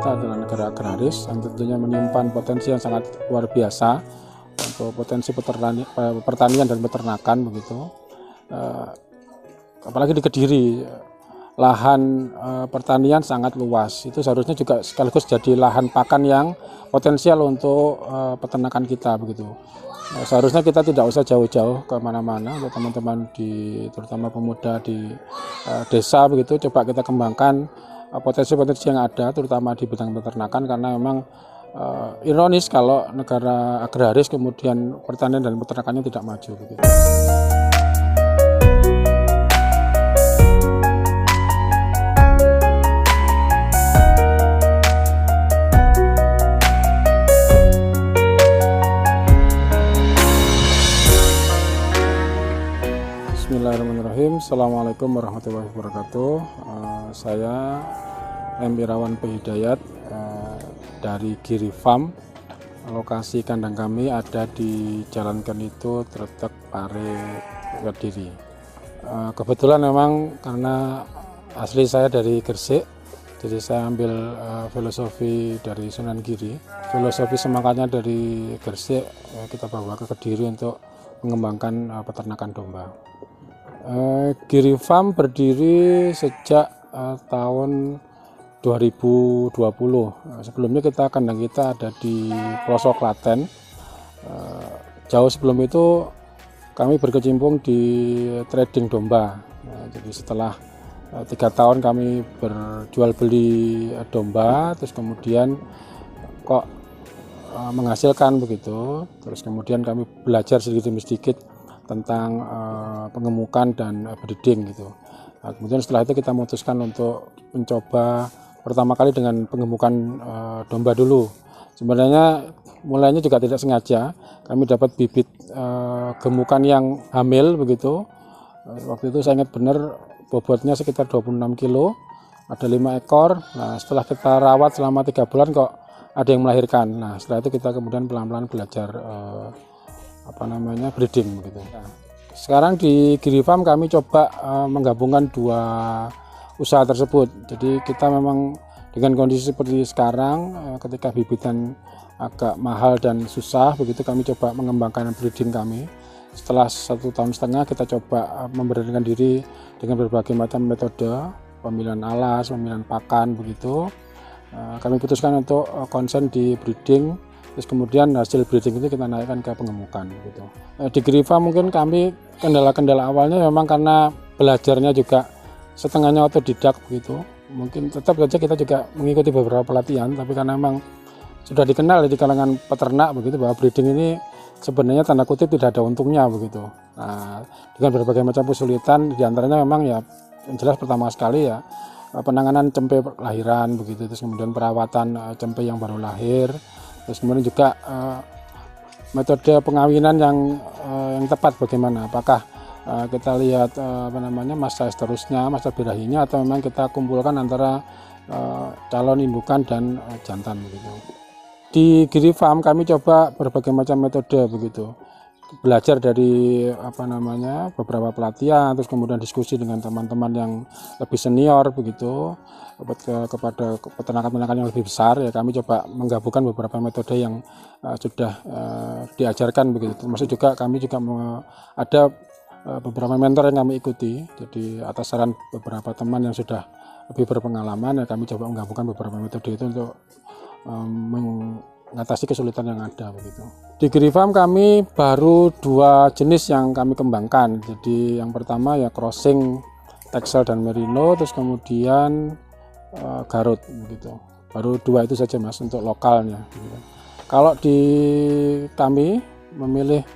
kita adalah negara agraris yang tentunya menyimpan potensi yang sangat luar biasa untuk potensi pertanian dan peternakan begitu. Apalagi di Kediri, lahan pertanian sangat luas. Itu seharusnya juga sekaligus jadi lahan pakan yang potensial untuk peternakan kita begitu. Seharusnya kita tidak usah jauh-jauh ke mana-mana, untuk teman-teman terutama pemuda di desa begitu, coba kita kembangkan potensi-potensi yang ada, terutama di bidang peternakan, karena memang ironis kalau negara agraris kemudian pertanian dan peternakannya tidak maju begitu. Bismillahirrahmanirrahim. Assalamualaikum warahmatullahi wabarakatuh. Saya M. Irawan P. Hidayat dari Giri Farm. Lokasi kandang kami ada di Jalan Kenito, Tretek, Pare, Kediri. Kebetulan memang karena asli saya dari Gresik, jadi saya ambil filosofi dari Sunan Giri. Filosofi semangatnya dari Gresik kita bawa ke Kediri untuk mengembangkan peternakan domba. Giri Farm berdiri sejak tahun 2020. Sebelumnya kandang kita ada di pelosok Klaten. Jauh sebelum itu kami berkecimpung di trading domba. Jadi setelah 3 tahun kami berjual beli domba, terus kemudian kok menghasilkan begitu. Terus kemudian kami belajar sedikit demi sedikit tentang pengemukan dan breeding gitu. Nah, kemudian setelah itu kita memutuskan untuk mencoba pertama kali dengan pengemukan domba dulu. Sebenarnya mulainya juga tidak sengaja, kami dapat bibit gemukan yang hamil begitu. Waktu itu saya ingat benar bobotnya sekitar 26 kilo, ada 5 ekor. Nah, setelah kita rawat selama 3 bulan kok ada yang melahirkan. Nah, setelah itu kita kemudian pelan-pelan belajar breeding begitu. Nah, sekarang di Giri Farm kami coba menggabungkan 2 usaha tersebut. Jadi kita memang dengan kondisi seperti sekarang, ketika bibitan agak mahal dan susah begitu, kami coba mengembangkan breeding kami. Setelah 1,5 tahun kita coba memberanikan diri dengan berbagai macam metode pemilihan alas, pemilihan pakan begitu. Kami putuskan untuk konsen di breeding. Terus kemudian hasil breeding itu kita naikkan ke pengemukan gitu. Di Giri Farm mungkin kami kendala-kendala awalnya memang karena belajarnya juga setengahnya otodidak begitu. Mungkin tetap saja kita juga mengikuti beberapa pelatihan, tapi karena memang sudah dikenal di kalangan peternak begitu bahwa breeding ini sebenarnya tanda kutip tidak ada untungnya begitu. Nah, dengan berbagai macam kesulitan, diantaranya memang ya yang jelas pertama sekali ya penanganan cempe lahiran begitu, terus kemudian perawatan cempe yang baru lahir. Terus kemudian juga metode pengawinan yang tepat bagaimana, apakah kita lihat masa seterusnya, masa birahinya, atau memang kita kumpulkan antara calon indukan dan jantan begitu. Di Giri Farm kami coba berbagai macam metode begitu, belajar dari beberapa pelatihan, terus kemudian diskusi dengan teman-teman yang lebih senior begitu. Kepada peternakan-peternakan yang lebih besar ya kami coba menggabungkan beberapa metode yang sudah diajarkan begitu. Termasuk juga kami juga ada beberapa mentor yang kami ikuti. Jadi atas saran beberapa teman yang sudah lebih berpengalaman ya kami coba menggabungkan beberapa metode itu untuk mengatasi kesulitan yang ada begitu. Di Giri Farm kami baru 2 jenis yang kami kembangkan. Jadi yang pertama ya crossing Texel dan Merino, terus kemudian Garut begitu. Baru 2 itu saja Mas untuk lokalnya gitu. Kalau di kami memilih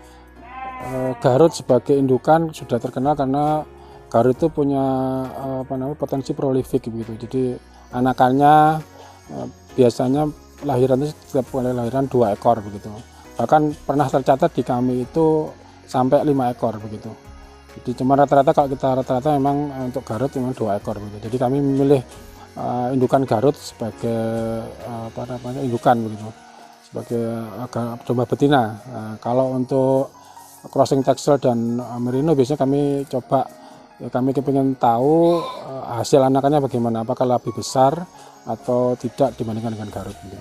Garut sebagai indukan sudah terkenal karena Garut itu punya potensi prolifik begitu. Jadi anakannya biasanya lahiran itu setiap kali lahiran 2 ekor begitu. Bahkan pernah tercatat di kami itu sampai 5 ekor begitu. Jadi cuma rata-rata kalau kita rata-rata memang untuk Garut memang 2 ekor begitu. Jadi kami memilih indukan Garut sebagai indukan begitu, sebagai domba betina. Kalau untuk crossing Texel dan Merino biasanya kami coba, ya kami kepingin tahu hasil anakannya bagaimana, apakah lebih besar atau tidak dibandingkan dengan Garut gitu.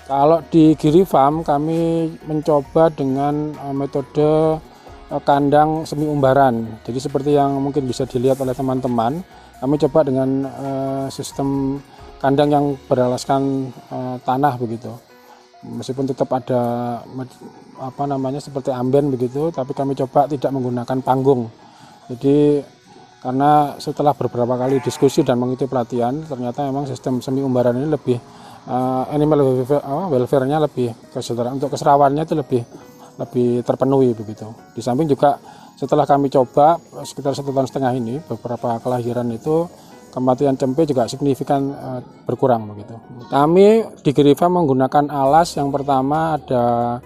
Kalau di Giri Farm kami mencoba dengan metode kandang semi umbaran. Jadi seperti yang mungkin bisa dilihat oleh teman-teman, kami coba dengan sistem kandang yang beralaskan tanah begitu. Meskipun tetap ada seperti amben begitu, tapi kami coba tidak menggunakan panggung. Jadi karena setelah beberapa kali diskusi dan mengikuti pelatihan, ternyata memang sistem semi umbaran ini lebih animal welfare-nya lebih kesejahteraan, untuk keserawannya itu lebih terpenuhi begitu. Di samping juga setelah kami coba sekitar 1,5 tahun ini, beberapa kelahiran itu kematian cempe juga signifikan berkurang begitu. Kami di Giri Farm menggunakan alas, yang pertama ada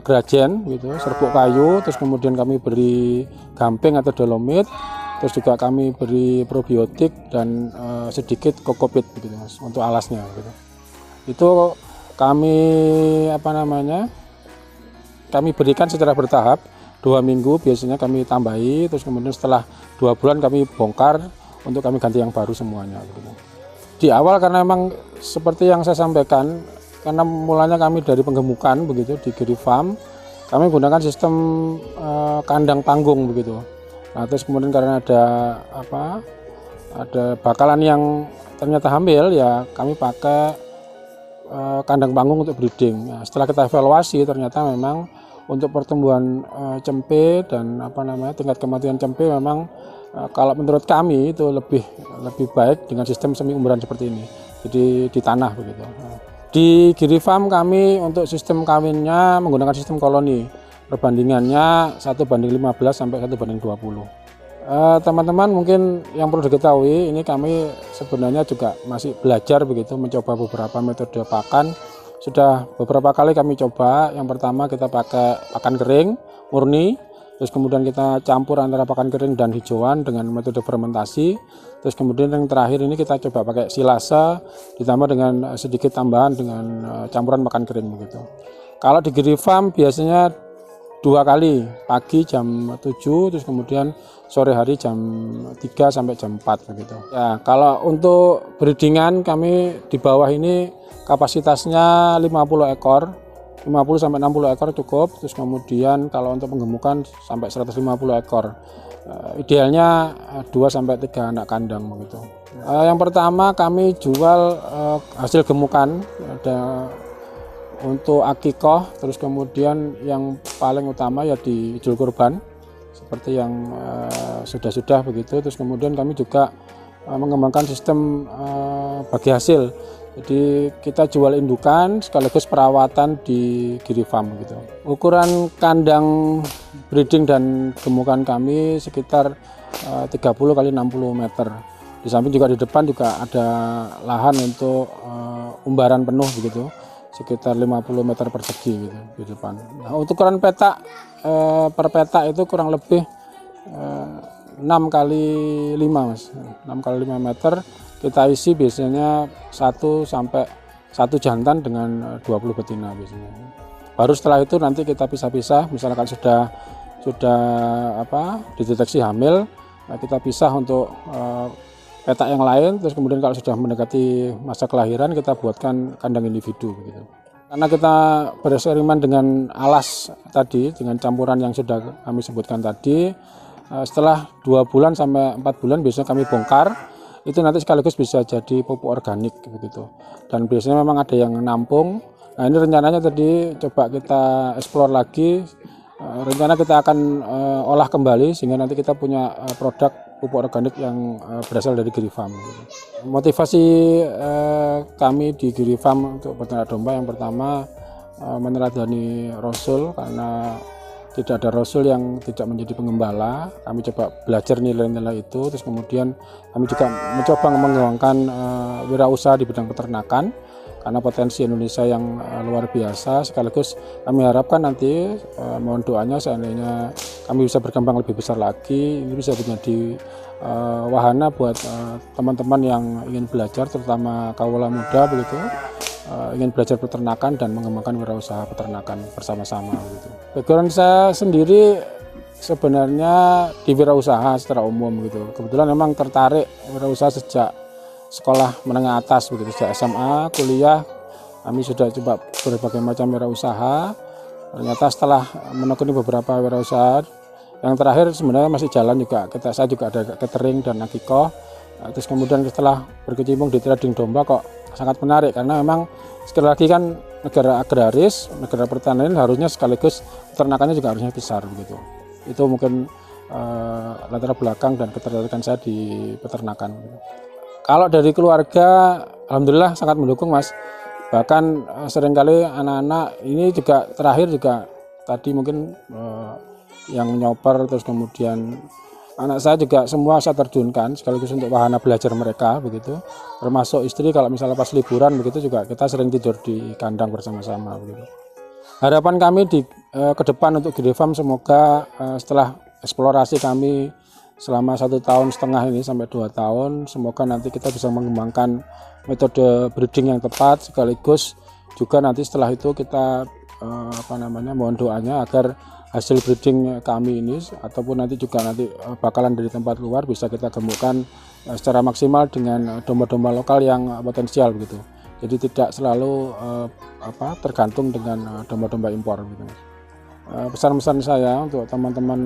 grajen gitu, serbuk kayu, terus kemudian kami beri gamping atau dolomit, terus juga kami beri probiotik dan sedikit kokopit begitu Mas, untuk alasnya gitu. Itu kami kami berikan secara bertahap 2 minggu biasanya kami tambahi, terus kemudian setelah 2 bulan kami bongkar untuk kami ganti yang baru semuanya gitu. Di awal karena memang seperti yang saya sampaikan, karena mulanya kami dari penggemukan begitu di Giri Farm, kami gunakan sistem kandang panggung begitu. Nah, terus kemudian karena ada bakalan yang ternyata hamil, ya kami pakai kandang panggung untuk breeding. Nah, setelah kita evaluasi ternyata memang untuk pertumbuhan cempe dan tingkat kematian cempe memang kalau menurut kami itu lebih baik dengan sistem semi umbaran seperti ini. Jadi di tanah begitu. Di Giri Farm kami untuk sistem kawinnya menggunakan sistem koloni. Perbandingannya 1:15 sampai 1:20. Teman-teman mungkin yang perlu diketahui, ini kami sebenarnya juga masih belajar begitu, mencoba beberapa metode pakan. Sudah beberapa kali kami coba. Yang pertama kita pakai pakan kering murni, terus kemudian kita campur antara pakan kering dan hijauan dengan metode fermentasi. Terus kemudian yang terakhir ini kita coba pakai silase ditambah dengan sedikit tambahan dengan campuran pakan kering begitu. Kalau di Giri Farm biasanya 2 kali, pagi jam 7, terus kemudian sore hari jam 3 sampai jam 4 begitu. Ya, kalau untuk breedingan kami di bawah ini kapasitasnya 50 ekor. 50 sampai 60 ekor cukup. Terus kemudian kalau untuk penggemukan sampai 150 ekor. Idealnya 2 sampai 3 anak kandang begitu. Yang pertama kami jual hasil gemukan, ada untuk akikoh, terus kemudian yang paling utama ya di Idul Kurban seperti yang sudah begitu. Terus kemudian kami juga mengembangkan sistem bagi hasil, jadi kita jual indukan sekaligus perawatan di Giri Farm gitu. Ukuran kandang breeding dan gemukan kami sekitar 30 kali 60 meter. Di samping juga di depan juga ada lahan untuk umbaran penuh begitu, sekitar 50 meter persegi gitu di depan. Nah, untuk ukuran petak per petak itu kurang lebih 6 kali 5 Mas. 6 kali 5 meter kita isi biasanya 1 sampai 1 jantan dengan 20 betina biasanya. Baru setelah itu nanti kita pisah-pisah, misalkan sudah dideteksi hamil, nah kita pisah untuk petak yang lain. Terus kemudian kalau sudah mendekati masa kelahiran kita buatkan kandang individu begitu. Karena kita bereksperimen dengan alas tadi, dengan campuran yang sudah kami sebutkan tadi, setelah 2 bulan sampai 4 bulan biasanya kami bongkar. Itu nanti sekaligus bisa jadi pupuk organik begitu. Dan biasanya memang ada yang nampung. Nah, ini rencananya tadi coba kita eksplor lagi. Rencana kita akan olah kembali sehingga nanti kita punya produk pupuk organik yang berasal dari Giri Farm. Motivasi kami di Giri Farm untuk peternak domba yang pertama meneladani Rasul, karena tidak ada Rasul yang tidak menjadi pengembala. Kami coba belajar nilai-nilai itu. Terus kemudian kami juga mencoba mengembangkan wirausaha di bidang peternakan, karena potensi Indonesia yang luar biasa. Sekaligus kami harapkan nanti mohon doanya seandainya kami bisa berkembang lebih besar lagi, ini bisa menjadi wahana buat teman-teman yang ingin belajar, terutama kaula muda begitu, ingin belajar peternakan dan mengembangkan wirausaha peternakan bersama-sama gitu. Background saya sendiri sebenarnya di wirausaha secara umum gitu. Kebetulan memang tertarik wirausaha sejak sekolah menengah atas begitu, sejak SMA, kuliah kami sudah coba berbagai macam wirausaha. Ternyata setelah menekuni beberapa wirausaha, yang terakhir sebenarnya masih jalan juga. Saya juga ada catering dan akikoh. Terus kemudian setelah berkecimpung di trading domba kok sangat menarik, karena memang sekali lagi kan negara agraris, negara pertanian, harusnya sekaligus peternakannya juga harusnya besar begitu. Itu mungkin latar belakang dan ketertarikan saya di peternakan. Kalau dari keluarga, alhamdulillah sangat mendukung, Mas. Bahkan seringkali anak-anak ini juga terakhir juga tadi mungkin yang nyoper, terus kemudian anak saya juga semua saya terjunkan sekaligus untuk wahana belajar mereka begitu. Termasuk istri, kalau misalnya pas liburan begitu juga kita sering tidur di kandang bersama-sama begitu. Harapan kami ke depan untuk Giri Farm, semoga setelah eksplorasi kami selama 1,5 tahun ini sampai 2 tahun, semoga nanti kita bisa mengembangkan metode breeding yang tepat, sekaligus juga nanti setelah itu kita mohon doanya agar hasil breeding kami ini ataupun nanti juga bakalan dari tempat luar bisa kita gemukkan secara maksimal dengan domba-domba lokal yang potensial begitu. Jadi tidak selalu tergantung dengan domba-domba impor gitu. Pesan-pesan saya untuk teman-teman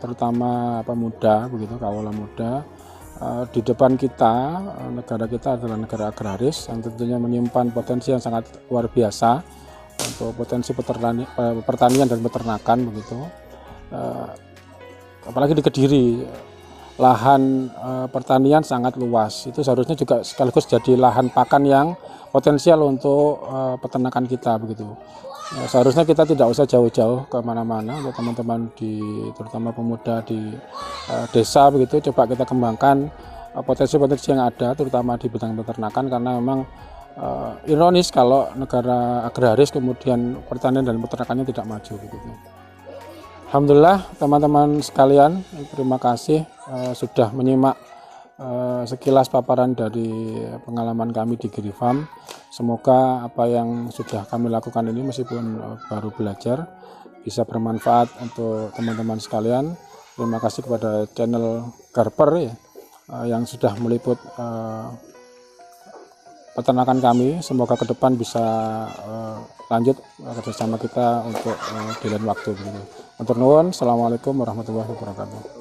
terutama pemuda begitu, kaula muda, di depan kita, negara kita adalah negara agraris yang tentunya menyimpan potensi yang sangat luar biasa untuk potensi pertanian dan peternakan begitu. Apalagi di Kediri, lahan pertanian sangat luas, itu seharusnya juga sekaligus jadi lahan pakan yang potensial untuk peternakan kita begitu. Seharusnya kita tidak usah jauh-jauh ke mana-mana, untuk teman-teman terutama pemuda di desa begitu, coba kita kembangkan potensi-potensi yang ada terutama di bidang peternakan, karena memang ironis kalau negara agraris kemudian pertanian dan peternakannya tidak maju begitu. Alhamdulillah teman-teman sekalian, terima kasih sudah menyimak sekilas paparan dari pengalaman kami di Giri Farm. Semoga apa yang sudah kami lakukan ini meskipun baru belajar bisa bermanfaat untuk teman-teman sekalian. Terima kasih kepada channel Garper yang sudah meliput peternakan kami. Semoga ke depan bisa lanjut kerjasama kita untuk di lain waktu. Matur nuwun. Assalamualaikum warahmatullahi wabarakatuh.